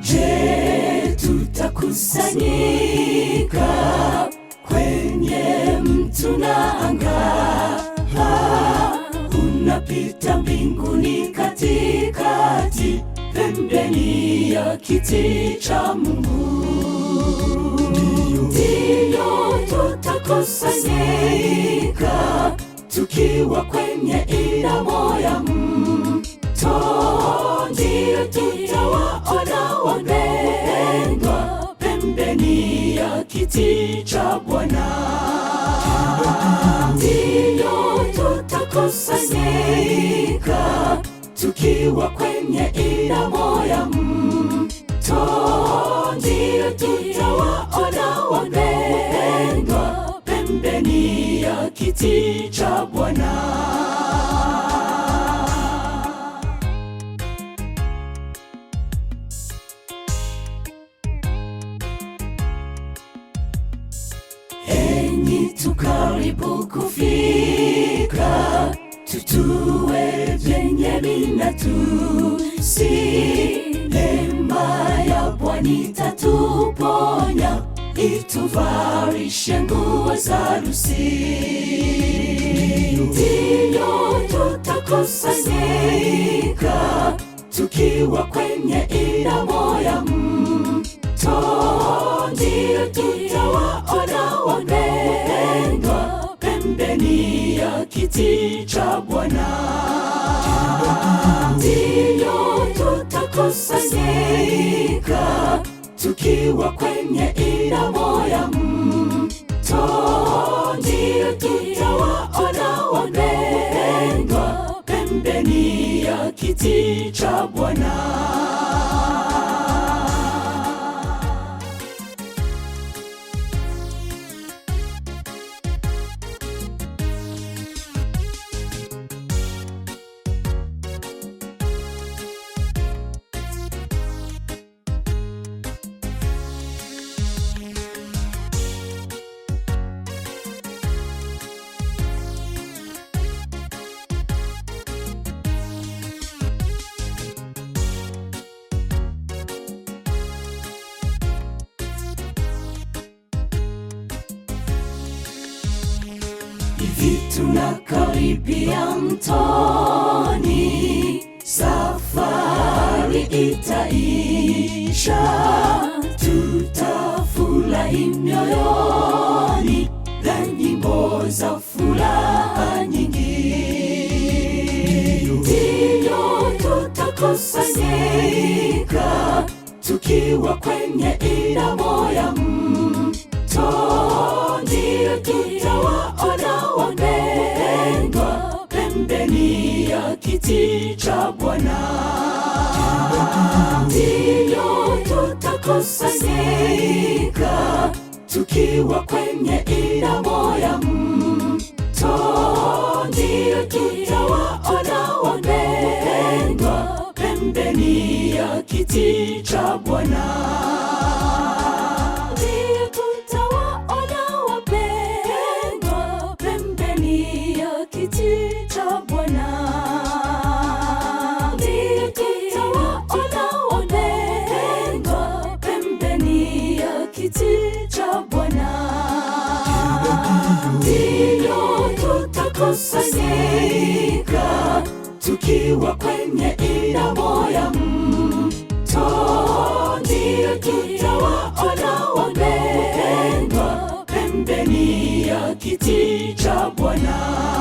Je, tutakusanyika kwenye mto na anga? Unapita mbinguni katikati, pembeni ya kiti cha Mungu. Ndiyo tutakusanyika tukiwa kwenye ilamo ya mto. Ndiyo tutawaona wapendwa pembeni ya kiti cha Bwana. Ndiyo tutakusanyika tukiwa kwenye ilamo ya mto. Ndiyo tutawaona wapendwa pembeni ya kiti cha Bwana. Enyi tukaribu kufika, tutue Benyamina tusi. Neema ya Bwana itatuponya, ituvarishe nguo za harusi. Ndiyo tutakusanyika tukiwa kwenye ilamo ya mto. Ndiyo tutawaona wapendwa pembeni ya kiti cha Bwana. Ndiyo tutakusanyika tukiwa kwenye ilamo ya mto. Ndiyo tutawaona wapendwa pembeni ya kiti cha Bwana. Hivi tunakaribia mtoni, safari itaisha, tutafurahi mioyoni na nyimbo za furaha nyingi. Ndiyo tutakusanyika tukiwa kwenye ilamo ya mto. Ndiyo tutawaona wapendwa pembeni ya kiti cha Bwana. Ndiyo tutakusanyika tukiwa kwenye ilamo ya mto. Ndiyo tutawaona wapendwa pembeni ya kiti cha Bwana. Ndiyo tutakusanyika tukiwa kwenye ilamo ya mto. Ndiyo tutawaona wapendwa pembeni ya kiti cha Bwana.